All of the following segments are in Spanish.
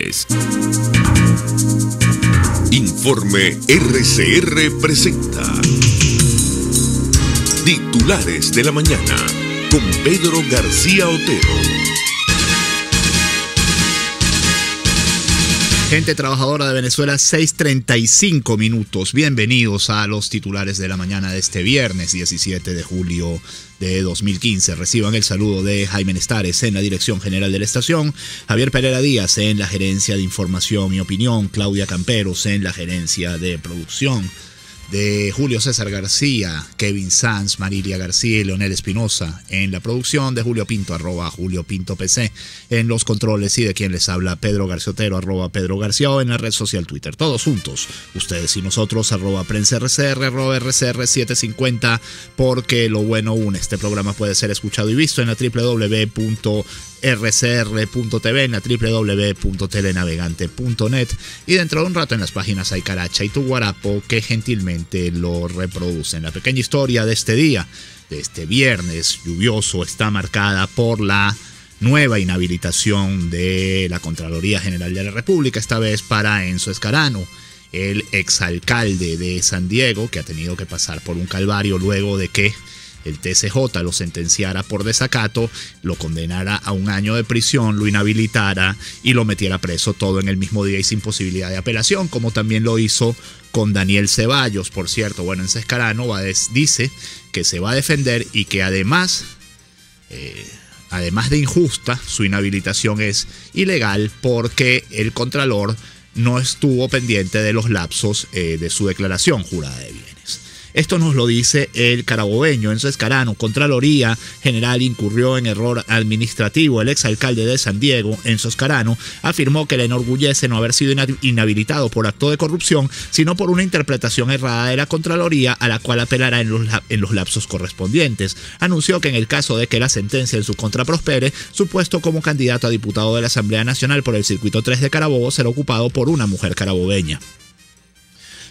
titulares. Informe RCR presenta Titulares de la Mañana con Pedro García Otero. Gente trabajadora de Venezuela, 6:35 minutos. Bienvenidos a los titulares de la mañana de este viernes 17 de julio de 2015. Reciban el saludo de Jaime Nestares en la dirección general de la estación, Javier Pereira Díaz en la gerencia de información y opinión, Claudia Camperos en la gerencia de producción, de Julio César García, Kevin Sanz, Marilia García y Leonel Espinosa en la producción, de Julio Pinto, @JulioPintoPC en los controles, y de quien les habla, Pedro García Otero, @PedroGarcía, en la red social Twitter. Todos juntos, ustedes y nosotros, @PrensaRCR, @RCR750, porque lo bueno une. Este programa puede ser escuchado y visto en la www.rcr.tv, en la www.telenavegante.net, y dentro de un rato en las páginas Aicaracha y Tu Guarapo, que gentilmente lo reproducen. La pequeña historia de este día, de este viernes lluvioso, está marcada por la nueva inhabilitación de la Contraloría General de la República, esta vez para Enzo Escarano, el exalcalde de San Diego, que ha tenido que pasar por un calvario luego de que el TCJ lo sentenciara por desacato, lo condenara a 1 año de prisión, lo inhabilitara y lo metiera preso, todo en el mismo día y sin posibilidad de apelación, como también lo hizo con Daniel Ceballos. Por cierto, bueno, Enzo Escarano dice que se va a defender y que además de injusta, su inhabilitación es ilegal porque el Contralor no estuvo pendiente de los lapsos de su declaración jurada de bienes. Esto nos lo dice el carabobeño Enzo Escarano. Contraloría General incurrió en error administrativo. El exalcalde de San Diego, Enzo Escarano, afirmó que le enorgullece no haber sido inhabilitado por acto de corrupción, sino por una interpretación errada de la Contraloría, a la cual apelará en los lapsos correspondientes. Anunció que en el caso de que la sentencia en su contra prospere, su puesto como candidato a diputado de la Asamblea Nacional por el Circuito 3 de Carabobo será ocupado por una mujer carabobeña.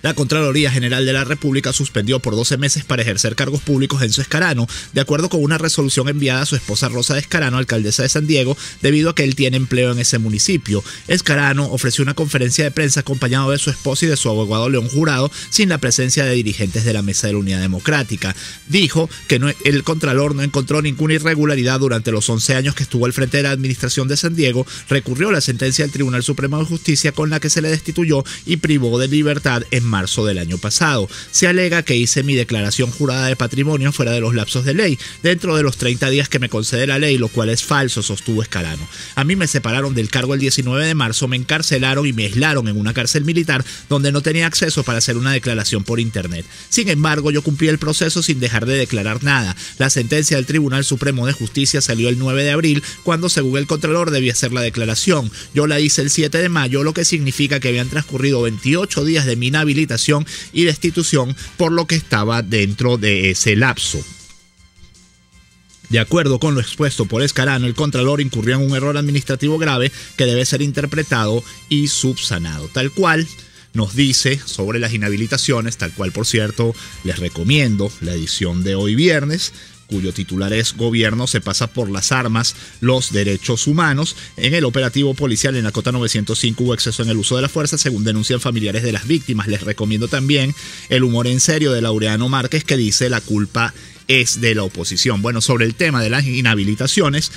La Contraloría General de la República suspendió por 12 meses para ejercer cargos públicos a Enzo Escarano, de acuerdo con una resolución enviada a su esposa Rosa de Escarano, alcaldesa de San Diego, debido a que él tiene empleo en ese municipio. Escarano ofreció una conferencia de prensa acompañado de su esposa y de su abogado León Jurado, sin la presencia de dirigentes de la Mesa de la Unidad Democrática. Dijo que el Contralor no encontró ninguna irregularidad durante los 11 años que estuvo al frente de la administración de San Diego, recurrió la sentencia del Tribunal Supremo de Justicia con la que se le destituyó y privó de libertad en marzo del año pasado. Se alega que hice mi declaración jurada de patrimonio fuera de los lapsos de ley, dentro de los 30 días que me concede la ley, lo cual es falso, sostuvo Escarano. A mí me separaron del cargo el 19 de marzo, me encarcelaron y me aislaron en una cárcel militar donde no tenía acceso para hacer una declaración por internet. Sin embargo, yo cumplí el proceso sin dejar de declarar nada. La sentencia del Tribunal Supremo de Justicia salió el 9 de abril, cuando según el Contralor debía hacer la declaración. Yo la hice el 7 de mayo, lo que significa que habían transcurrido 28 días de mi inhabilitación y destitución, por lo que estaba dentro de ese lapso. De acuerdo con lo expuesto por Escarano, el Contralor incurrió en un error administrativo grave que debe ser interpretado y subsanado. Tal cual nos dice sobre las inhabilitaciones, tal cual, por cierto, les recomiendo la edición de hoy viernes, cuyo titular es Gobierno se pasa por las armas los derechos humanos. En el operativo policial en la Cota 905 hubo exceso en el uso de la fuerza, según denuncian familiares de las víctimas. Les recomiendo también El humor en serio de Laureano Márquez, que dice la culpa es de la oposición. Bueno, sobre el tema de las inhabilitaciones,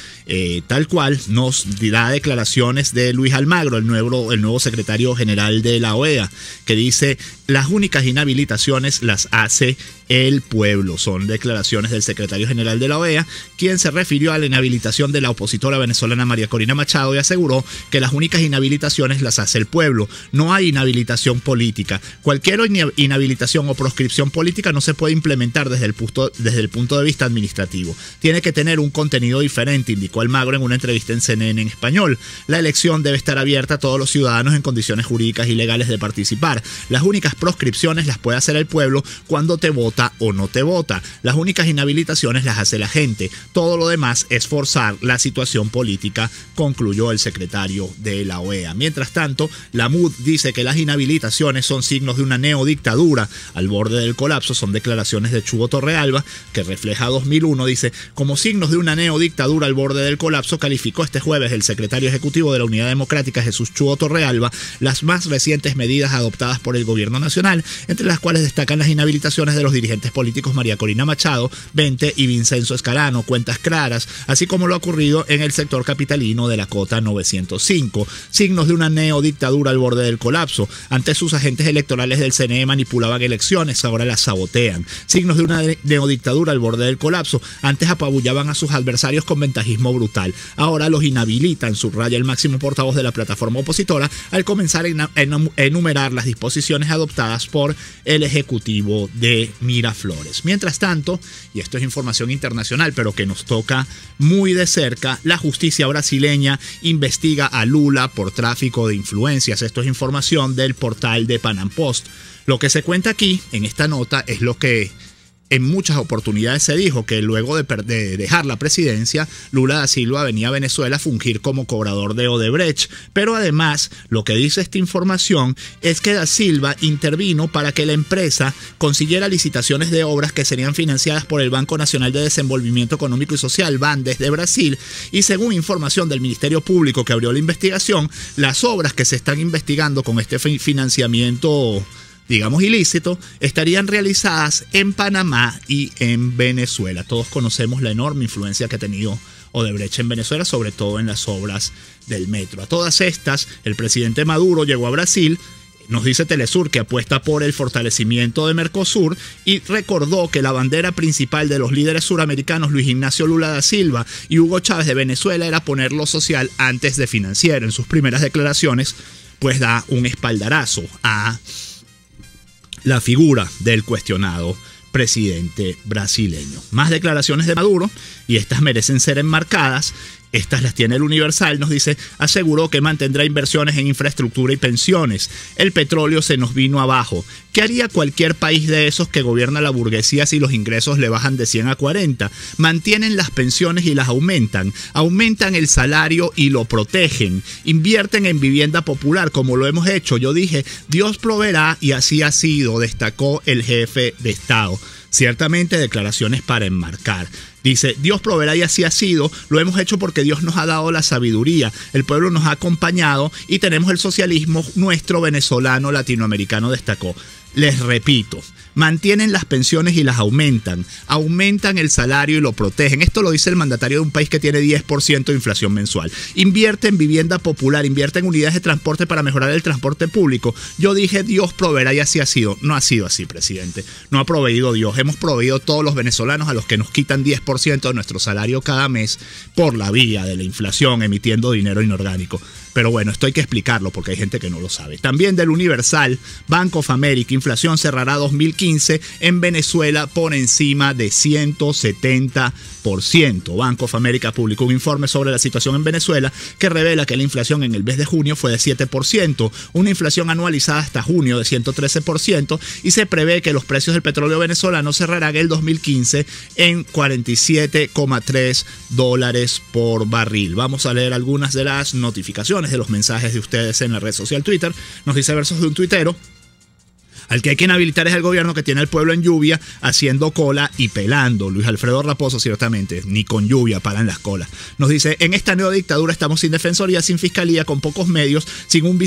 tal cual nos dirá declaraciones de Luis Almagro, el nuevo secretario general de la OEA, que dice: las únicas inhabilitaciones las hace el pueblo. Son declaraciones del secretario general de la OEA, quien se refirió a la inhabilitación de la opositora venezolana María Corina Machado y aseguró que las únicas inhabilitaciones las hace el pueblo. No hay inhabilitación política. Cualquier inhabilitación o proscripción política no se puede implementar desde el punto de vista administrativo. Tiene que tener un contenido diferente, indicó Almagro en una entrevista en CNN en español. La elección debe estar abierta a todos los ciudadanos en condiciones jurídicas y legales de participar. Las únicas proscripciones las puede hacer el pueblo cuando te vota o no te vota. Las únicas inhabilitaciones las hace la gente. Todo lo demás es forzar la situación política, concluyó el secretario de la OEA. Mientras tanto, la MUD dice que las inhabilitaciones son signos de una neodictadura al borde del colapso. Son declaraciones de Chugo Torrealba. que refleja 2001, dice: como signos de una neodictadura al borde del colapso, calificó este jueves el secretario ejecutivo de la Unidad Democrática, Jesús Chuo Torrealba, las más recientes medidas adoptadas por el gobierno nacional, entre las cuales destacan las inhabilitaciones de los dirigentes políticos María Corina Machado, 20, y Vincenzo Escarano, cuentas claras, así como lo ocurrido en el sector capitalino de la Cota 905. Signos de una neodictadura al borde del colapso. Antes sus agentes electorales del CNE manipulaban elecciones, ahora las sabotean. Signos de una neodictadura al borde del colapso. Antes apabullaban a sus adversarios con ventajismo brutal, ahora los inhabilitan, subraya el máximo portavoz de la plataforma opositora al comenzar a enumerar las disposiciones adoptadas por el ejecutivo de Miraflores. Mientras tanto, y esto es información internacional pero que nos toca muy de cerca, la justicia brasileña investiga a Lula por tráfico de influencias. Esto es información del portal de Panam Post. Lo que se cuenta aquí en esta nota es lo que en muchas oportunidades se dijo, que luego de dejar la presidencia, Lula da Silva venía a Venezuela a fungir como cobrador de Odebrecht. Pero además, lo que dice esta información es que da Silva intervino para que la empresa consiguiera licitaciones de obras que serían financiadas por el Banco Nacional de Desenvolvimiento Económico y Social, BANDES, de Brasil. Y según información del Ministerio Público que abrió la investigación, las obras que se están investigando con este financiamiento, digamos, ilícito, estarían realizadas en Panamá y en Venezuela. Todos conocemos la enorme influencia que ha tenido Odebrecht en Venezuela, sobre todo en las obras del metro. A todas estas, el presidente Maduro llegó a Brasil. Nos dice Telesur que apuesta por el fortalecimiento de Mercosur y recordó que la bandera principal de los líderes suramericanos Luis Ignacio Lula da Silva y Hugo Chávez de Venezuela era poner lo social antes de financiero. En sus primeras declaraciones, pues da un espaldarazo a la figura del cuestionado presidente brasileño. Más declaraciones de Maduro, y estas merecen ser enmarcadas. Estas las tiene el Universal. Nos dice: aseguró que mantendrá inversiones en infraestructura y pensiones. El petróleo se nos vino abajo. ¿Qué haría cualquier país de esos que gobierna la burguesía si los ingresos le bajan de 100 a 40? Mantienen las pensiones y las aumentan. Aumentan el salario y lo protegen. Invierten en vivienda popular como lo hemos hecho. Yo dije: Dios proveerá, y así ha sido, destacó el jefe de Estado. Ciertamente declaraciones para enmarcar. Dice: Dios proveerá y así ha sido, lo hemos hecho porque Dios nos ha dado la sabiduría, el pueblo nos ha acompañado y tenemos el socialismo nuestro venezolano latinoamericano, destacó. Les repito, mantienen las pensiones y las aumentan el salario y lo protegen. Esto lo dice el mandatario de un país que tiene 10% de inflación mensual. Invierte en vivienda popular, invierte en unidades de transporte para mejorar el transporte público. Yo dije: Dios proveerá y así ha sido. No ha sido así, presidente. No ha proveído Dios. Hemos proveído todos los venezolanos, a los que nos quitan 10% de nuestro salario cada mes por la vía de la inflación, emitiendo dinero inorgánico. Pero bueno, esto hay que explicarlo porque hay gente que no lo sabe. También del Universal: Bank of America, inflación cerrará 2015 en Venezuela por encima de 170%. Bank of America publicó un informe sobre la situación en Venezuela que revela que la inflación en el mes de junio fue de 7%, una inflación anualizada hasta junio de 113%, y se prevé que los precios del petróleo venezolano cerrarán el 2015 en $47,3 por barril. Vamos a leer algunas de las notificaciones de los mensajes de ustedes en la red social Twitter. Nos dice versos de un tuitero: al que hay que inhabilitar es al gobierno que tiene al pueblo en lluvia, haciendo cola y pelando. Luis Alfredo Raposo, ciertamente, ni con lluvia paran las colas. Nos dice: en esta neodictadura estamos sin defensoría, sin fiscalía, con pocos medios, sin un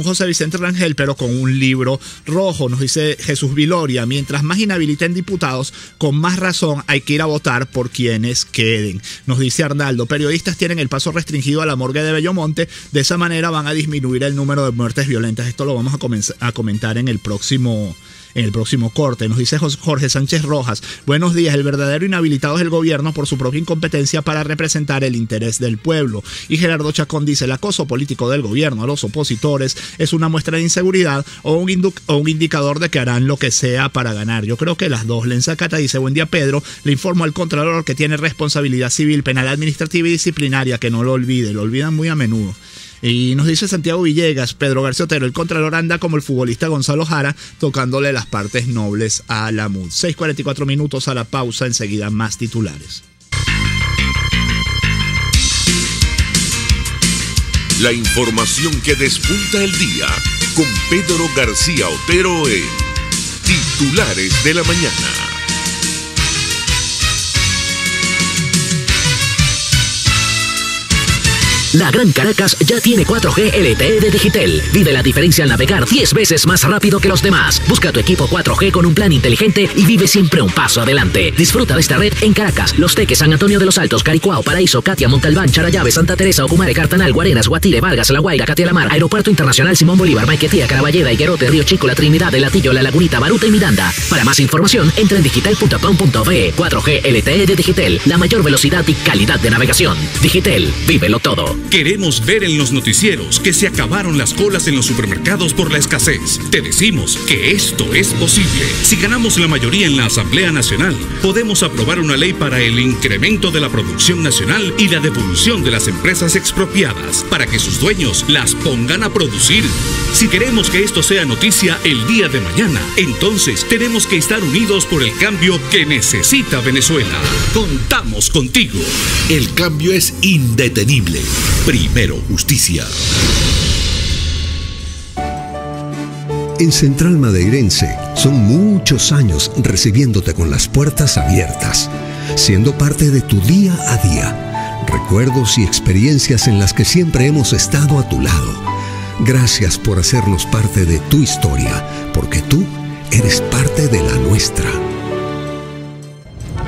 José Vicente Rangel, pero con un libro rojo. Nos dice Jesús Viloria: mientras más inhabiliten diputados, con más razón hay que ir a votar por quienes queden. Nos dice Arnaldo: periodistas tienen el paso restringido a la morgue de Bellomonte, de esa manera van a disminuir el número de muertes violentas. Esto lo vamos a comentar en el próximo corte. Nos dice Jorge Sánchez Rojas: buenos días, el verdadero inhabilitado es el gobierno por su propia incompetencia para representar el interés del pueblo. Y Gerardo Chacón dice: el acoso político del gobierno a los opositores es una muestra de inseguridad o un indicador de que harán lo que sea para ganar. Yo creo que las dos. Lenza Cata dice: buen día, Pedro, le informo al Contralor que tiene responsabilidad civil, penal, administrativa y disciplinaria, que no lo olvide, lo olvidan muy a menudo. Y nos dice Santiago Villegas: Pedro García Otero, el Contralor anda como el futbolista Gonzalo Jara, tocándole las partes nobles a la MUD. 6:44 minutos a la pausa, enseguida más titulares. La información que despunta el día con Pedro García Otero en Titulares de la Mañana. La Gran Caracas ya tiene 4G LTE de Digitel. Vive la diferencia al navegar 10 veces más rápido que los demás. Busca tu equipo 4G con un plan inteligente y vive siempre un paso adelante. Disfruta de esta red en Caracas, Los Teques, San Antonio de los Altos, Caricuao, Paraíso, Catia, Montalbán, Charallave, Santa Teresa, Ocumare, Cartanal, Guarenas, Guatire, Vargas, La Guaira, Catia la Mar, Aeropuerto Internacional Simón Bolívar, Maiquetía, Caraballeda, Higuerote, Río Chico, La Trinidad, El Latillo, La Lagunita, Baruta y Miranda. Para más información, entra en digital.com.be. 4G LTE de Digitel, la mayor velocidad y calidad de navegación. Digitel, vívelo todo. Queremos ver en los noticieros que se acabaron las colas en los supermercados por la escasez. Te decimos que esto es posible. Si ganamos la mayoría en la Asamblea Nacional, podemos aprobar una ley para el incremento de la producción nacional y la devolución de las empresas expropiadas, para que sus dueños las pongan a producir. Si queremos que esto sea noticia el día de mañana, entonces tenemos que estar unidos por el cambio que necesita Venezuela. Contamos contigo. El cambio es indetenible. Primero justicia. En Central Madeirense son muchos años recibiéndote con las puertas abiertas, siendo parte de tu día a día, recuerdos y experiencias en las que siempre hemos estado a tu lado. Gracias por hacernos parte de tu historia, porque tú eres parte de la nuestra.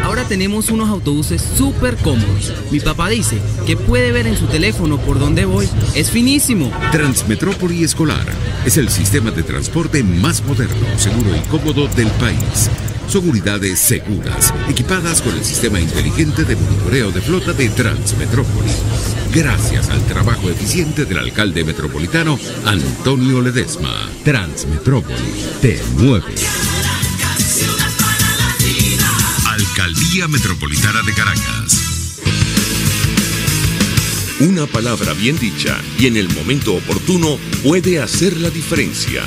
Ahora tenemos unos autobuses súper cómodos. Mi papá dice que puede ver en su teléfono por dónde voy. Es finísimo. Transmetrópoli Escolar es el sistema de transporte más moderno, seguro y cómodo del país. Son unidades seguras, equipadas con el sistema inteligente de monitoreo de flota de Transmetrópoli. Gracias al trabajo eficiente del alcalde metropolitano Antonio Ledesma. Transmetrópoli te mueve. Alcaldía Metropolitana de Caracas. Una palabra bien dicha y en el momento oportuno puede hacer la diferencia.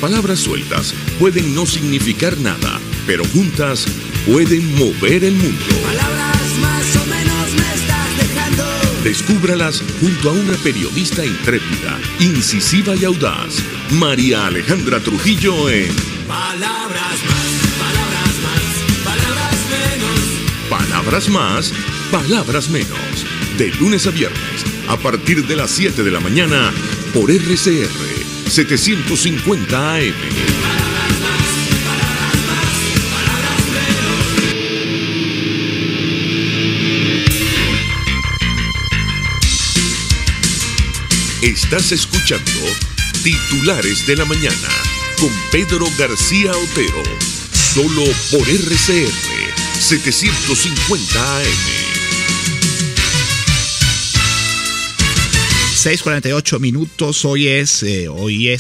Palabras sueltas pueden no significar nada, pero juntas pueden mover el mundo. Palabras más o menos me estás dejando. Descúbralas junto a una periodista intrépida, incisiva y audaz, María Alejandra Trujillo en Palabras más, palabras más, palabras menos. Palabras más, palabras menos. De lunes a viernes, a partir de las 7 de la mañana, por RCR 750 AM. Estás escuchando Titulares de la Mañana con Pedro García Otero, solo por RCR 750 AM. 6:48 minutos. Hoy es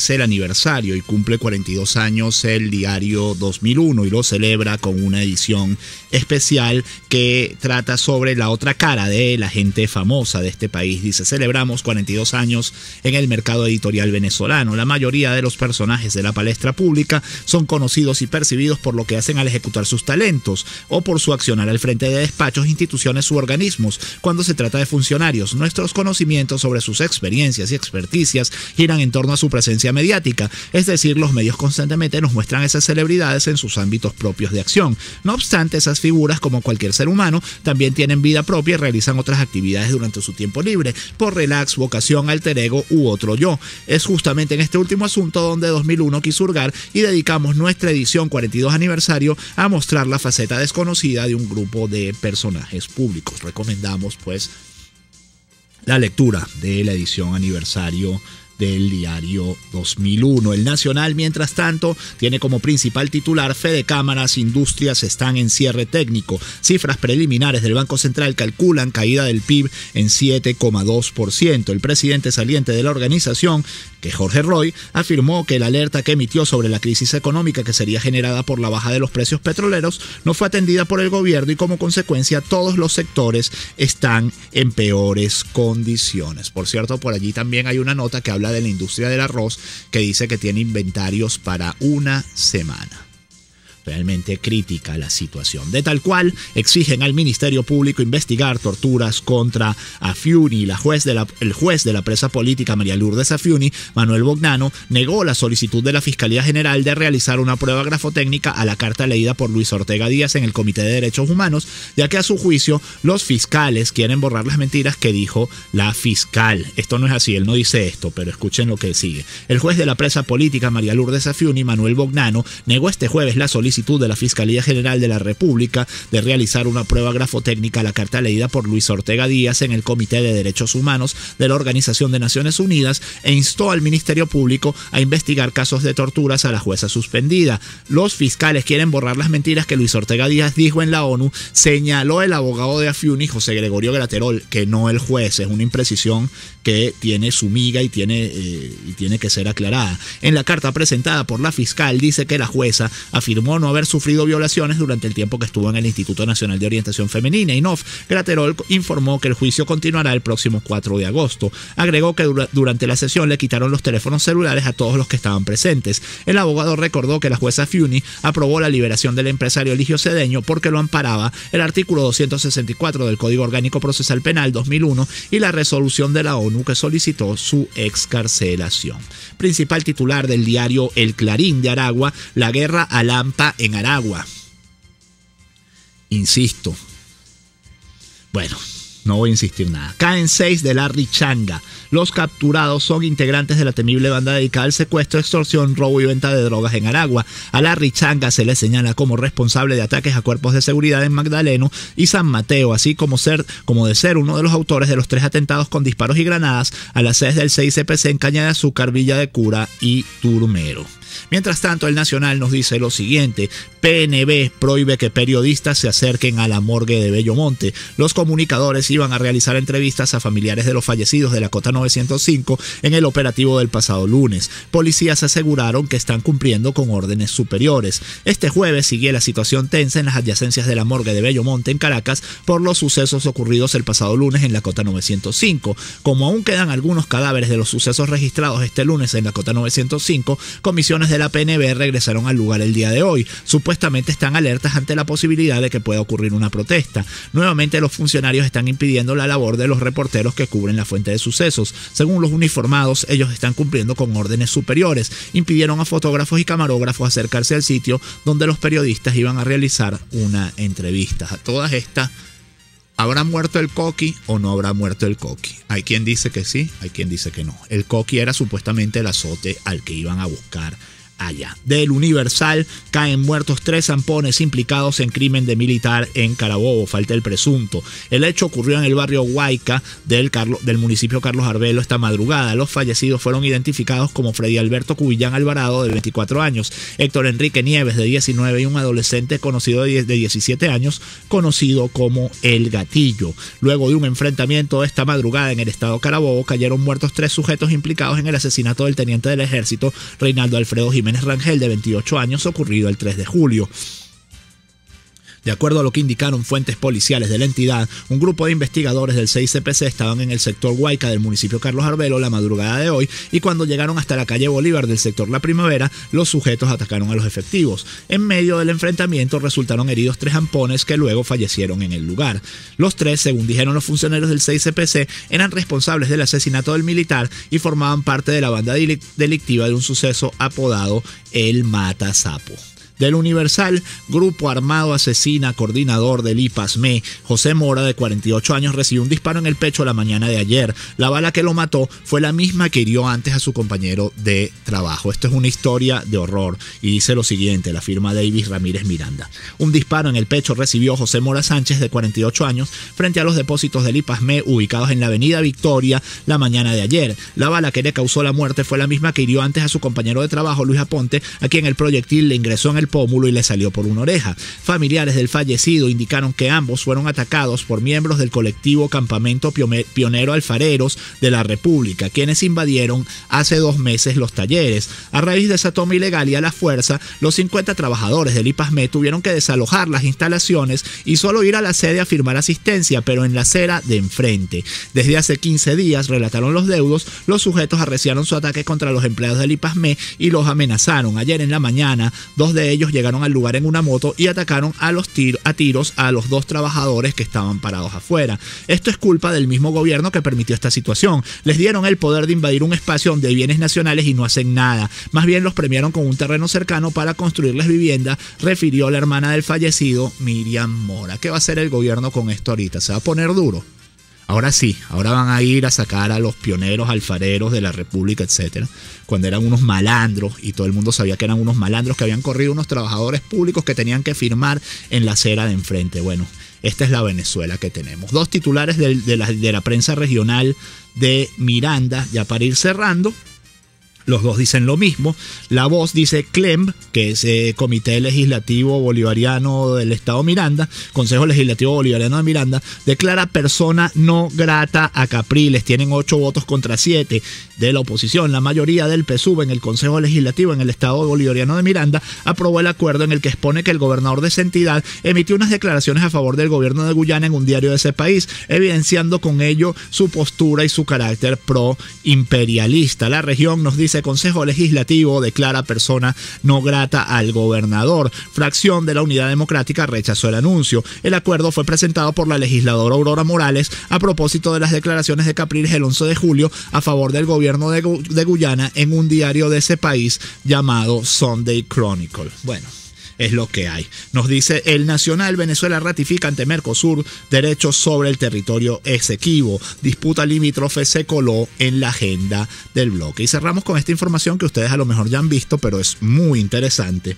el aniversario y cumple 42 años el diario 2001 y lo celebra con una edición especial que trata sobre la otra cara de la gente famosa de este país. Dice: celebramos 42 años en el mercado editorial venezolano. La mayoría de los personajes de la palestra pública son conocidos y percibidos por lo que hacen al ejecutar sus talentos o por su accionar al frente de despachos, instituciones u organismos. Cuando se trata de funcionarios, nuestros conocimientos sobre sus experiencias y experticias giran en torno a su presencia mediática, es decir, los medios constantemente nos muestran esas celebridades en sus ámbitos propios de acción. No obstante, esas figuras, como cualquier ser humano, también tienen vida propia y realizan otras actividades durante su tiempo libre, por relax, vocación, alter ego u otro yo. Es justamente en este último asunto donde 2001 quiso hurgar y dedicamos nuestra edición 42 aniversario a mostrar la faceta desconocida de un grupo de personajes públicos. Recomendamos pues la lectura de la edición aniversario del diario 2001. El Nacional, mientras tanto, tiene como principal titular: Fede Cámaras, industrias están en cierre técnico. Cifras preliminares del Banco Central calculan caída del PIB en 7,2%. El presidente saliente de la organización, que Jorge Roy, afirmó que la alerta que emitió sobre la crisis económica que sería generada por la baja de los precios petroleros no fue atendida por el gobierno y como consecuencia todos los sectores están en peores condiciones. Por cierto, por allí también hay una nota que habla de la industria del arroz, que dice que tiene inventarios para una semana. Realmente crítica la situación. De tal cual, exigen al Ministerio Público investigar torturas contra Afiuni. El juez de la presa política María Lourdes Afiuni, Manuel Bognano, negó la solicitud de la Fiscalía General de realizar una prueba grafotécnica a la carta leída por Luis Ortega Díaz en el Comité de Derechos Humanos, ya que a su juicio los fiscales quieren borrar las mentiras que dijo la fiscal. Esto no es así, él no dice esto, pero escuchen lo que sigue. El juez de la presa política María Lourdes Afiuni, Manuel Bognano, negó este jueves la solicitud de la Fiscalía General de la República de realizar una prueba grafotécnica a la carta leída por Luis Ortega Díaz en el Comité de Derechos Humanos de la Organización de Naciones Unidas e instó al Ministerio Público a investigar casos de torturas a la jueza suspendida. Los fiscales quieren borrar las mentiras que Luis Ortega Díaz dijo en la ONU, señaló el abogado de Afiuni, José Gregorio Graterol, que no el juez. Es una imprecisión que tiene su miga y tiene que ser aclarada. En la carta presentada por la fiscal dice que la jueza afirmó no haber sufrido violaciones durante el tiempo que estuvo en el Instituto Nacional de Orientación Femenina, INOF. Graterol informó que el juicio continuará el próximo 4 de agosto. Agregó que durante la sesión le quitaron los teléfonos celulares a todos los que estaban presentes. El abogado recordó que la jueza Afiuni aprobó la liberación del empresario Eligio Cedeño porque lo amparaba el artículo 264 del Código Orgánico Procesal Penal 2001 y la resolución de la ONU que solicitó su excarcelación. Principal titular del diario El Clarín de Aragua, la guerra a Lampa en Aragua. Insisto. Bueno, no voy a insistir nada. Caen 6 de la Richanga. Los capturados son integrantes de la temible banda dedicada al secuestro, extorsión, robo y venta de drogas en Aragua. A la Richanga se le señala como responsable de ataques a cuerpos de seguridad en Magdaleno y San Mateo, así como de ser uno de los autores de los 3 atentados con disparos y granadas a las sedes del CICPC en Caña de Azúcar, Villa de Cura y Turmero. Mientras tanto, el Nacional nos dice lo siguiente: PNB prohíbe que periodistas se acerquen a la morgue de Bellomonte. Los comunicadores iban a realizar entrevistas a familiares de los fallecidos de la Cota 905 en el operativo del pasado lunes. Policías aseguraron que están cumpliendo con órdenes superiores. Este jueves sigue la situación tensa en las adyacencias de la morgue de Bellomonte en Caracas por los sucesos ocurridos el pasado lunes en la Cota 905. Como aún quedan algunos cadáveres de los sucesos registrados este lunes en la Cota 905, comisiones de la PNB regresaron al lugar el día de hoy. Supuestamente están alertas ante la posibilidad de que pueda ocurrir una protesta. Nuevamente los funcionarios están impidiendo la labor de los reporteros que cubren la fuente de sucesos. Según los uniformados, ellos están cumpliendo con órdenes superiores. Impidieron a fotógrafos y camarógrafos acercarse al sitio donde los periodistas iban a realizar una entrevista. A todas estas, ¿habrá muerto el Coqui o no habrá muerto el Coqui? Hay quien dice que sí, hay quien dice que no. El Coqui era supuestamente el azote al que iban a buscar allá. Del Universal, caen muertos 3 zampones implicados en crimen de militar en Carabobo. Falta el presunto. El hecho ocurrió en el barrio Huayca del municipio Carlos Arbelo esta madrugada. Los fallecidos fueron identificados como Freddy Alberto Cubillán Alvarado, de 24 años, Héctor Enrique Nieves, de 19, y un adolescente conocido de 17 años, conocido como El Gatillo. Luego de un enfrentamiento esta madrugada en el estado Carabobo, cayeron muertos 3 sujetos implicados en el asesinato del teniente del ejército Reinaldo Alfredo Jiménez Rangel, de 28 años, ocurrido el 3 de julio. De acuerdo a lo que indicaron fuentes policiales de la entidad, un grupo de investigadores del CICPC estaban en el sector Huayca del municipio Carlos Arbelo la madrugada de hoy, y cuando llegaron hasta la calle Bolívar del sector La Primavera, los sujetos atacaron a los efectivos. En medio del enfrentamiento resultaron heridos 3 zampones que luego fallecieron en el lugar. Los 3, según dijeron los funcionarios del CICPC, eran responsables del asesinato del militar y formaban parte de la banda delictiva de un suceso apodado El Mata Sapo. Del Universal, grupo armado asesina coordinador del IPASME. José Mora, de 48 años, recibió un disparo en el pecho la mañana de ayer. La bala que lo mató fue la misma que hirió antes a su compañero de trabajo. Esto es una historia de horror y dice lo siguiente, la firma Davis Ramírez Miranda. Un disparo en el pecho recibió José Mora Sánchez, de 48 años, frente a los depósitos del IPASME ubicados en la avenida Victoria la mañana de ayer. La bala que le causó la muerte fue la misma que hirió antes a su compañero de trabajo, Luis Aponte, a quien el proyectil le ingresó en el pómulo y le salió por una oreja. Familiares del fallecido indicaron que ambos fueron atacados por miembros del colectivo Campamento Pionero Alfareros de la República, quienes invadieron hace 2 meses los talleres. A raíz de esa toma ilegal y a la fuerza, los 50 trabajadores del IPASME tuvieron que desalojar las instalaciones y solo ir a la sede a firmar asistencia, pero en la acera de enfrente. Desde hace 15 días, relataron los deudos, los sujetos arreciaron su ataque contra los empleados del IPASME y los amenazaron. Ayer en la mañana, 2 de ellos ellos llegaron al lugar en una moto y atacaron a tiros a los 2 trabajadores que estaban parados afuera. Esto es culpa del mismo gobierno que permitió esta situación. Les dieron el poder de invadir un espacio donde hay bienes nacionales y no hacen nada. Más bien los premiaron con un terreno cercano para construirles vivienda, refirió la hermana del fallecido, Miriam Mora. ¿Qué va a hacer el gobierno con esto ahorita? ¿Se va a poner duro? Ahora sí, ahora van a ir a sacar a los pioneros alfareros de la República, etcétera, cuando eran unos malandros y todo el mundo sabía que eran unos malandros que habían corrido unos trabajadores públicos que tenían que firmar en la acera de enfrente. Bueno, esta es la Venezuela que tenemos. 2 titulares de la prensa regional de Miranda, ya para ir cerrando. Los 2 dicen lo mismo. La Voz dice CLEM, que es Comité Legislativo Bolivariano del Estado Miranda, Consejo Legislativo Bolivariano de Miranda, declara persona no grata a Capriles. Tienen 8 votos contra 7 de la oposición. La mayoría del PSUV en el Consejo Legislativo en el Estado Bolivariano de Miranda aprobó el acuerdo en el que expone que el gobernador de esa entidad emitió unas declaraciones a favor del gobierno de Guyana en un diario de ese país, evidenciando con ello su postura y su carácter pro-imperialista. La región nos dice: Consejo Legislativo declara persona no grata al gobernador. Fracción de la Unidad Democrática rechazó el anuncio. El acuerdo fue presentado por la legisladora Aurora Morales a propósito de las declaraciones de Capriles el 11 de julio a favor del gobierno de Guyana en un diario de ese país llamado Sunday Chronicle. Bueno, es lo que hay. Nos dice El Nacional: Venezuela ratifica ante Mercosur derechos sobre el territorio Esequibo. Disputa limítrofe se coló en la agenda del bloque. Y cerramos con esta información que ustedes a lo mejor ya han visto, pero es muy interesante.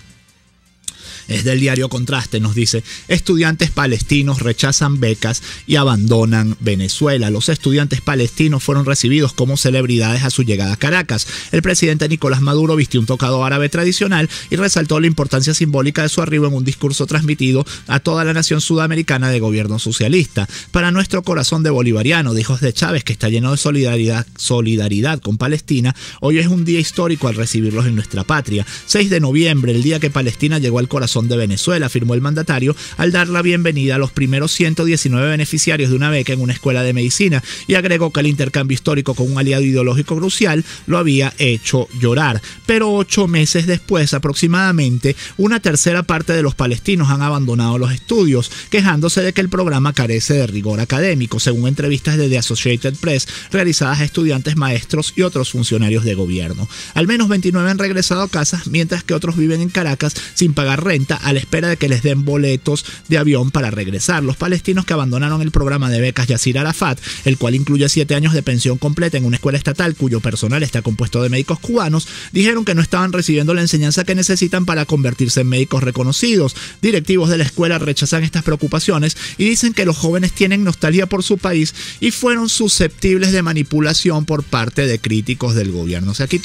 Es del diario Contraste, nos dice: estudiantes palestinos rechazan becas y abandonan Venezuela. Los estudiantes palestinos fueron recibidos como celebridades a su llegada a Caracas. El presidente Nicolás Maduro vistió un tocado árabe tradicional y resaltó la importancia simbólica de su arribo en un discurso transmitido a toda la nación sudamericana de gobierno socialista. Para nuestro corazón de bolivariano, dijo de Chávez, que está lleno de solidaridad con Palestina, hoy es un día histórico al recibirlos en nuestra patria. 6 de noviembre, el día que Palestina llegó al corazón de Venezuela, afirmó el mandatario al dar la bienvenida a los primeros 119 beneficiarios de una beca en una escuela de medicina, y agregó que el intercambio histórico con un aliado ideológico crucial lo había hecho llorar. Pero 8 meses después, aproximadamente, una tercera parte de los palestinos han abandonado los estudios, quejándose de que el programa carece de rigor académico, según entrevistas de The Associated Press realizadas a estudiantes, maestros y otros funcionarios de gobierno. Al menos 29 han regresado a casas, mientras que otros viven en Caracas sin pagar renta, a la espera de que les den boletos de avión para regresar. Los palestinos que abandonaron el programa de becas Yasir Arafat, el cual incluye 7 años de pensión completa en una escuela estatal cuyo personal está compuesto de médicos cubanos, dijeron que no estaban recibiendo la enseñanza que necesitan para convertirse en médicos reconocidos. Directivos de la escuela rechazan estas preocupaciones y dicen que los jóvenes tienen nostalgia por su país y fueron susceptibles de manipulación por parte de críticos del gobierno. O sea, aquí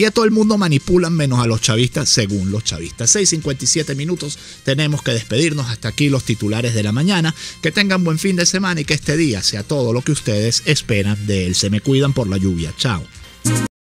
a todo el mundo manipulan menos a los chavistas, según los chavistas. 6:57 minutos, tenemos que despedirnos. Hasta aquí los titulares de la mañana. Que tengan buen fin de semana y que este día sea todo lo que ustedes esperan de él. Se me cuidan por la lluvia. Chao.